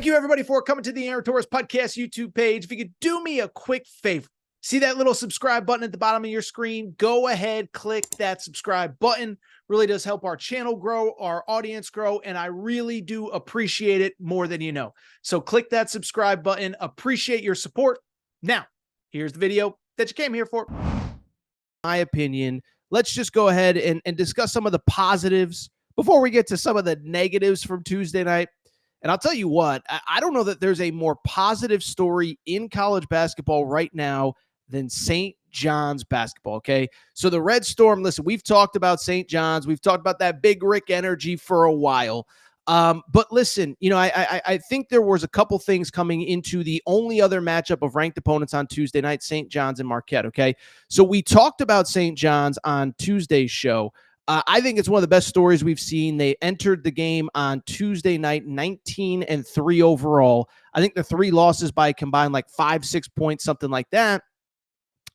Thank you, everybody, for coming to the Aaron Torres Podcast YouTube page. If you could do me a quick favor, see that little subscribe button at the bottom of your screen? Go ahead, click that subscribe button. Really does help our channel grow, our audience grow, and I really do appreciate it more than you know. So click that subscribe button. Appreciate your support. Now, here's the video that you came here for. My opinion, let's just go ahead and discuss some of the positives before we get to some of the negatives from Tuesday night. And I'll tell you what, I don't know that there's a more positive story in college basketball right now than St. John's basketball, okay? So the Red Storm, listen, we've talked about St. John's. We've talked about that big Rick energy for a while. But listen, you know, I think there was a couple things coming into the only other matchup of ranked opponents on Tuesday night, St. John's and Marquette, okay? So we talked about St. John's on Tuesday's show. I think it's one of the best stories we've seen. They entered the game on Tuesday night, 19-3 overall. I think the 3 losses by combined like 5-6 points, something like that.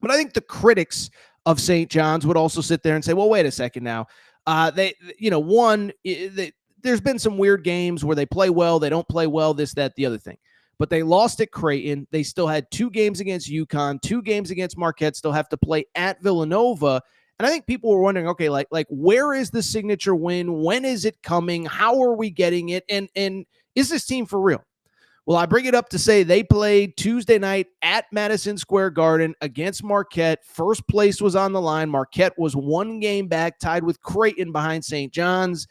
But I think the critics of St. John's would also sit there and say, well, wait a second now. There's been some weird games where they play well, they don't play well, this, that, the other thing. But they lost at Creighton. They still had 2 games against UConn, 2 games against Marquette, still have to play at Villanova. And I think people were wondering, okay, like where is the signature win? When is it coming? How are we getting it? And is this team for real? Well, I bring it up to say they played Tuesday night at Madison Square Garden against Marquette. First place was on the line. Marquette was 1 game back, tied with Creighton behind St. John's.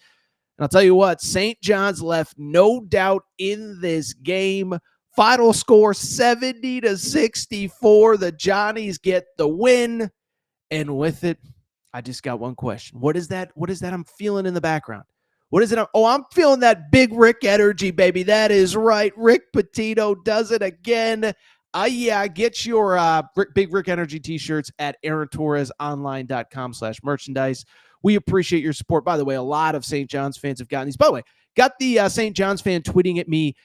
And I'll tell you what, St. John's left no doubt in this game. Final score 70-64. The Johnnies get the win. And with it, I just got one question. What is that? What is that I'm feeling in the background? What is it? I'm feeling that big Rick energy, baby. That is right. Rick Pitino does it again. Yeah, get your Big Rick Energy t-shirts at aarontorresonline.com/merchandise. We appreciate your support. By the way, a lot of St. John's fans have gotten these. By the way, got the St. John's fan tweeting at me,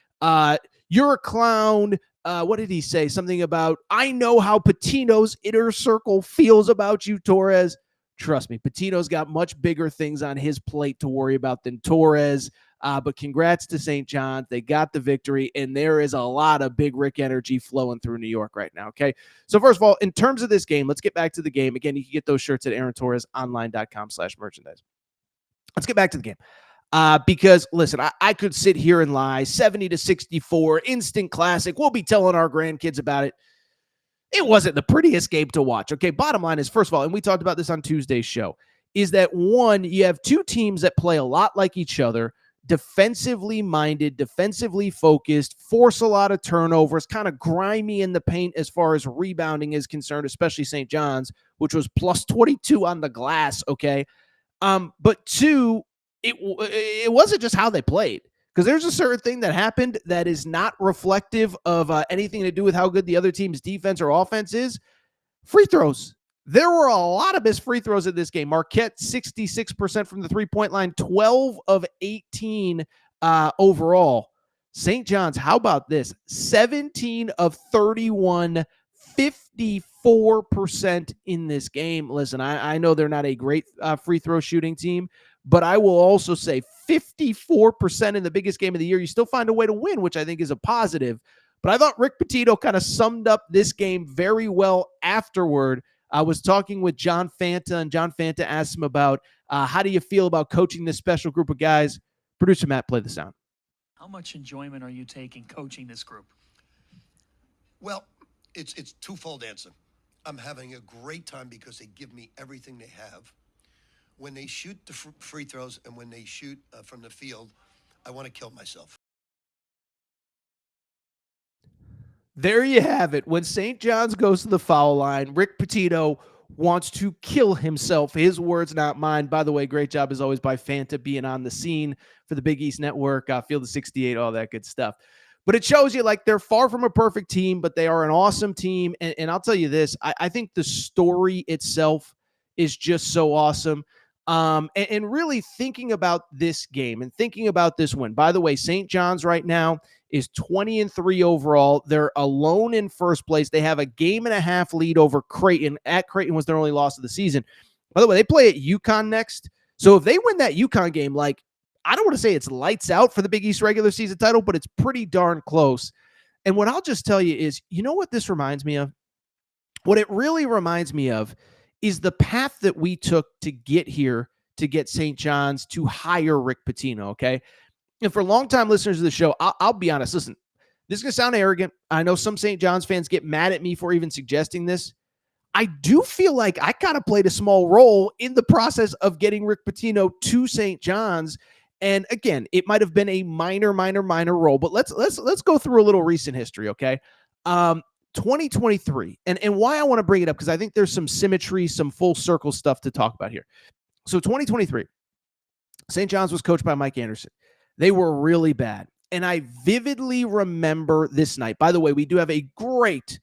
you're a clown. What did he say? Something about, I know how Pitino's inner circle feels about you, Torres. Trust me, Pitino's got much bigger things on his plate to worry about than Torres. But congrats to St. John's. They got the victory, and there is a lot of big Rick energy flowing through New York right now, okay? So first of all, in terms of this game, let's get back to the game. Again, you can get those shirts at aarontorresonline.com/merchandise. Let's get back to the game. Because, listen, I could sit here and lie. 70-64, instant classic. We'll be telling our grandkids about it. It wasn't the prettiest game to watch, okay? Bottom line is, first of all, and we talked about this on Tuesday's show, is that, one, you have 2 teams that play a lot like each other, defensively minded, defensively focused, force a lot of turnovers, kind of grimy in the paint as far as rebounding is concerned, especially St. John's, which was plus 22 on the glass, okay? But 2, it wasn't just how they played, because there's a certain thing that happened that is not reflective of anything to do with how good the other team's defense or offense is. Free throws. There were a lot of missed free throws in this game. Marquette, 66% from the three-point line, 12 of 18 overall. St. John's, how about this? 17 of 31, 54% in this game. Listen, I know they're not a great free throw shooting team, but I will also say 54% in the biggest game of the year. You still find a way to win, which I think is a positive. But I thought Rick Pitino kind of summed up this game very well afterward. I was talking with John Fanta, and John Fanta asked him about how do you feel about coaching this special group of guys? Producer Matt, play the sound. How much enjoyment are you taking coaching this group? Well, it's twofold answer. I'm having a great time because they give me everything they have. When they shoot the free throws and when they shoot from the field, I want to kill myself. There you have it. When St. John's goes to the foul line, Rick Pitino wants to kill himself. His words, not mine. By the way, great job as always by Fanta being on the scene for the Big East Network, Field of 68, all that good stuff. But it shows you, like, they're far from a perfect team, but they are an awesome team. And I'll tell you this, I think the story itself is just so awesome. And really thinking about this game and thinking about this win. By the way, St. John's right now is 20-3 overall. They're alone in first place. They have a 1.5 lead over Creighton. At Creighton was their only loss of the season. By the way, they play at UConn next. So if they win that UConn game, like, I don't want to say it's lights out for the Big East regular season title, but it's pretty darn close. And what I'll just tell you is, you know what this reminds me of? What it really reminds me of is the path that we took to get here, to get St. John's to hire Rick Pitino, okay? And for longtime listeners of the show, I'll be honest. Listen, this is going to sound arrogant. I know some St. John's fans get mad at me for even suggesting this. I do feel like I kind of played a small role in the process of getting Rick Pitino to St. John's. And again, it might have been a minor role, but let's go through a little recent history, okay? 2023, and why I want to bring it up, because I think there's some symmetry, some full circle stuff to talk about here. So 2023, St. John's was coached by Mike Anderson. They were really bad. And I vividly remember this night. By the way, we do have a great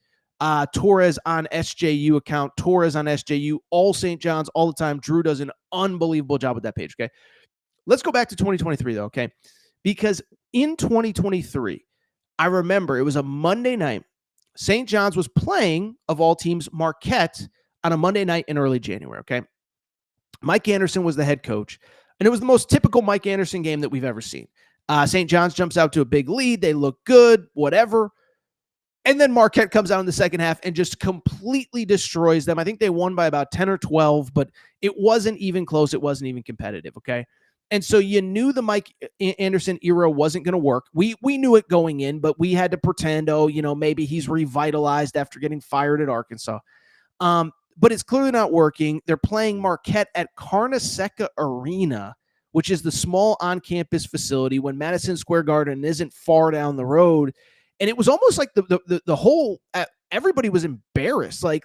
Torres on SJU account, Torres on SJU, all St. John's, all the time. Drew does an unbelievable job with that page, okay? Let's go back to 2023, though, okay? Because in 2023, I remember it was a Monday night. St. John's was playing, of all teams, Marquette on a Monday night in early January, okay? Mike Anderson was the head coach, and it was the most typical Mike Anderson game that we've ever seen. St. John's jumps out to a big lead. They look good, whatever. And then Marquette comes out in the second half and just completely destroys them. I think they won by about 10 or 12, but it wasn't even close. It wasn't even competitive, okay? And so you knew the Mike Anderson era wasn't going to work. We knew it going in, but we had to pretend, maybe he's revitalized after getting fired at Arkansas. But it's clearly not working. They're playing Marquette at Carnesecca Arena, which is the small on-campus facility when Madison Square Garden isn't far down the road. And it was almost like the whole everybody was embarrassed. Like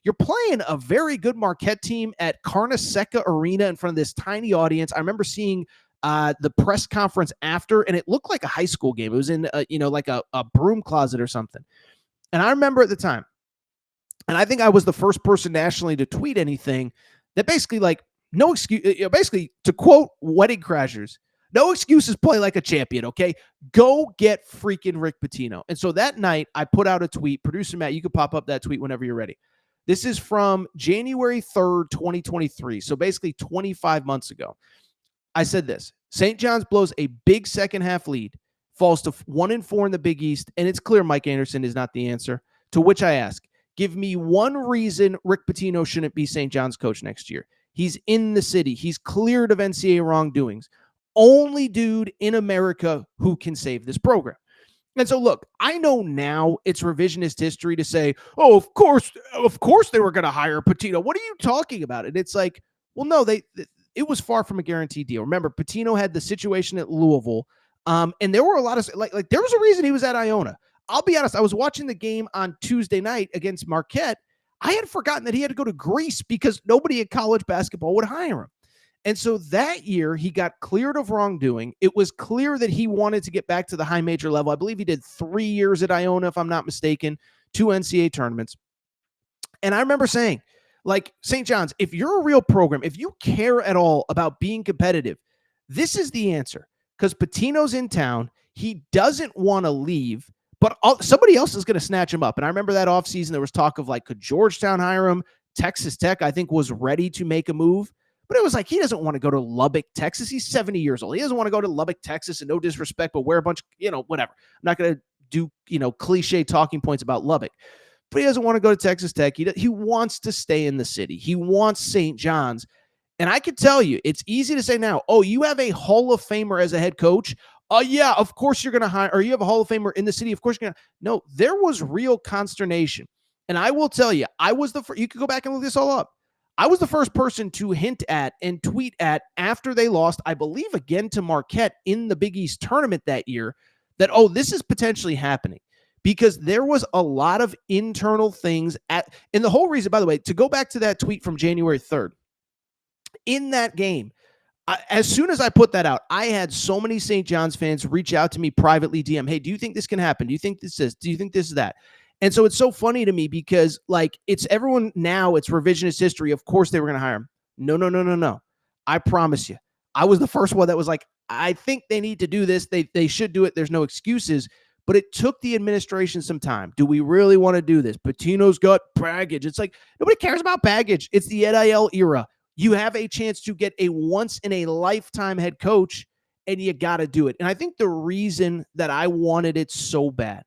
you're playing a very good Marquette team at Carnesecca Arena in front of this tiny audience. I remember seeing the press conference after, and it looked like a high school game. It was in like a broom closet or something. And I remember at the time, and I think I was the first person nationally to tweet anything that basically like no excuse, basically to quote Wedding Crashers, no excuses, play like a champion, okay? Go get freaking Rick Pitino. And so that night, I put out a tweet. Producer Matt, you can pop up that tweet whenever you're ready. This is from January 3rd, 2023. So basically 25 months ago. I said this: St. John's blows a big second half lead, falls to 1-4 in the Big East, and it's clear Mike Anderson is not the answer. To which I ask, give me one reason Rick Pitino shouldn't be St. John's coach next year. He's in the city. He's cleared of NCAA wrongdoings. Only dude in America who can save this program. And so, look, I know now it's revisionist history to say, oh, of course they were going to hire Pitino. What are you talking about? And it's like, well, no, it was far from a guaranteed deal. Remember, Pitino had the situation at Louisville, and there were a lot of like there was a reason he was at Iona. I'll be honest, I was watching the game on Tuesday night against Marquette. I had forgotten that he had to go to Greece because nobody in college basketball would hire him. And so that year, he got cleared of wrongdoing. It was clear that he wanted to get back to the high major level. I believe he did 3 years at Iona, if I'm not mistaken, 2 NCAA tournaments. And I remember saying, like, St. John's, if you're a real program, if you care at all about being competitive, this is the answer. Because Pitino's in town. He doesn't want to leave, but somebody else is going to snatch him up. And I remember that offseason, there was talk of, like, could Georgetown hire him? Texas Tech, I think, was ready to make a move. But it was like, he doesn't want to go to Lubbock, Texas. He's 70 years old. He doesn't want to go to Lubbock, Texas, and no disrespect, but wear a bunch, whatever. I'm not going to do, cliche talking points about Lubbock. But he doesn't want to go to Texas Tech. He wants to stay in the city. He wants St. John's. And I can tell you, it's easy to say now, oh, you have a Hall of Famer as a head coach. Yeah, of course you're going to hire, or you have a Hall of Famer in the city. Of course you're going to. No, there was real consternation. And I will tell you, I was the first. You can go back and look this all up. I was the first person to hint at and tweet at after they lost, I believe, again to Marquette in the Big East tournament that year, that, oh, this is potentially happening. Because there was a lot of internal things and the whole reason, by the way, to go back to that tweet from January 3rd, in that game, as soon as I put that out, I had so many St. John's fans reach out to me privately, DM, hey, do you think this can happen? Do you think this is? Do you think this is that? And so it's so funny to me because, like, it's everyone now, it's revisionist history. Of course they were going to hire him. No. I promise you. I was the first one that was like, I think they need to do this. They should do it. There's no excuses. But it took the administration some time. Do we really want to do this? Pitino's got baggage. It's like, nobody cares about baggage. It's the NIL era. You have a chance to get a once-in-a-lifetime head coach, and you got to do it. And I think the reason that I wanted it so bad,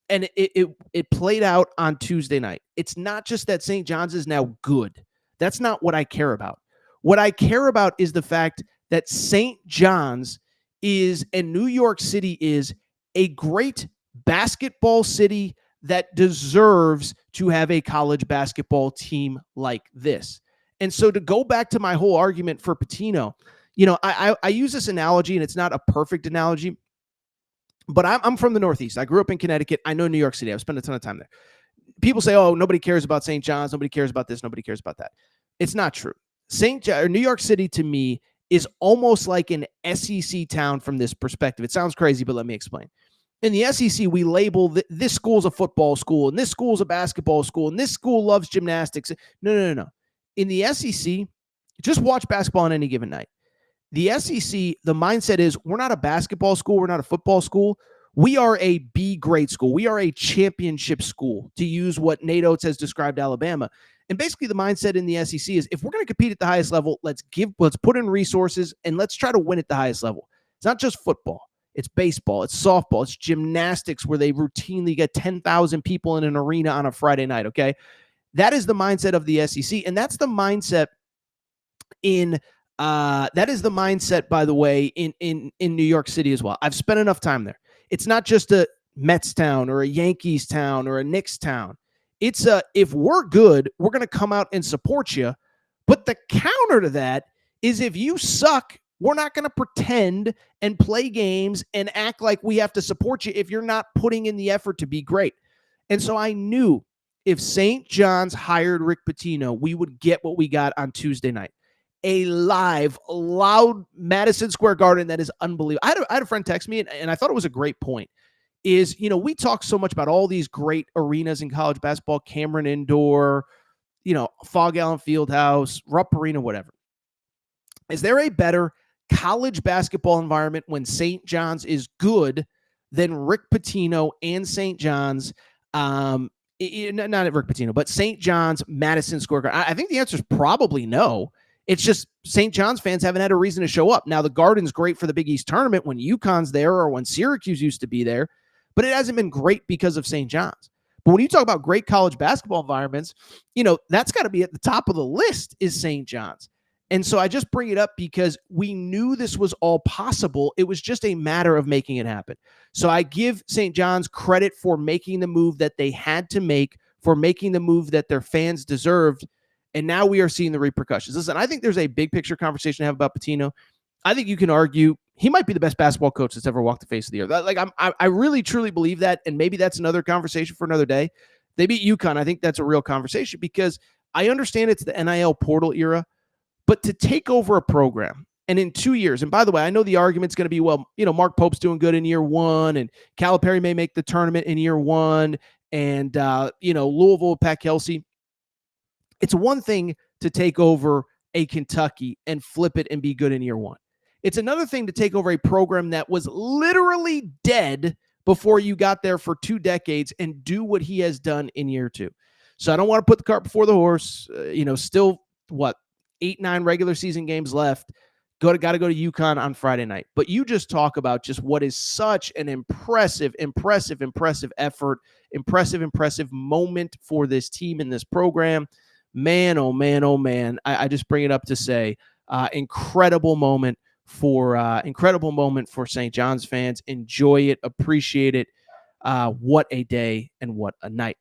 and it played out on Tuesday night. It's not just that St. John's is now good. That's not what I care about. What I care about is the fact that St. John's is, and New York City is, a great basketball city that deserves to have a college basketball team like this. And so to go back to my whole argument for Pitino, I use this analogy, and it's not a perfect analogy, but I'm from the Northeast. I grew up in Connecticut. I know New York City. I've spent a ton of time there. People say, oh, nobody cares about St. John's. Nobody cares about this. Nobody cares about that. It's not true. New York City, to me, is almost like an SEC town from this perspective. It sounds crazy, but let me explain. In the SEC, we label this school's a football school, and this school's a basketball school, and this school loves gymnastics. No. In the SEC, just watch basketball on any given night. The SEC, the mindset is we're not a basketball school. We're not a football school. We are a B grade school. We are a championship school, to use what Nate Oates has described Alabama. And basically the mindset in the SEC is if we're going to compete at the highest level, let's put in resources and let's try to win at the highest level. It's not just football. It's baseball. It's softball. It's gymnastics, where they routinely get 10,000 people in an arena on a Friday night. Okay. That is the mindset of the SEC. And that's the mindset by the way, in New York City as well. I've spent enough time there. It's not just a Mets town or a Yankees town or a Knicks town. It's if we're good, we're going to come out and support you. But the counter to that is if you suck, we're not going to pretend and play games and act like we have to support you if you're not putting in the effort to be great. And so I knew if St. John's hired Rick Pitino, we would get what we got on Tuesday night. A live, loud Madison Square Garden that is unbelievable. I had a friend text me, and I thought it was a great point. We talk so much about all these great arenas in college basketball, Cameron Indoor, Fog Allen Fieldhouse, Rupp Arena, whatever. Is there a better college basketball environment when St. John's is good than Rick Pitino and St. John's? Not at Rick Pitino, but St. John's, Madison Square Garden. I think the answer is probably no. It's just St. John's fans haven't had a reason to show up. Now, the Garden's great for the Big East tournament when UConn's there or when Syracuse used to be there, but it hasn't been great because of St. John's. But when you talk about great college basketball environments, that's got to be at the top of the list is St. John's. And so I just bring it up because we knew this was all possible. It was just a matter of making it happen. So I give St. John's credit for making the move that they had to make, for making the move that their fans deserved. And now we are seeing the repercussions. Listen, I think there's a big picture conversation to have about Pitino. I think you can argue he might be the best basketball coach that's ever walked the face of the earth. I really, truly believe that. And maybe that's another conversation for another day. They beat UConn. I think that's a real conversation because I understand it's the NIL portal era. But to take over a program, and in 2 years, and by the way, I know the argument's going to be, well, Mark Pope's doing good in year one, and Calipari may make the tournament in year one, and, Louisville, Pat Kelsey. It's one thing to take over a Kentucky and flip it and be good in year one. It's another thing to take over a program that was literally dead before you got there for 2 decades and do what he has done in year two. So I don't want to put the cart before the horse. Still, 8-9 regular season games left. Got to go to UConn on Friday night. But you just talk about just what is such an impressive effort, impressive moment for this team and this program. Man, oh man, oh man. I just bring it up to say incredible moment for St. John's fans. Enjoy it, appreciate it. What a day and what a night.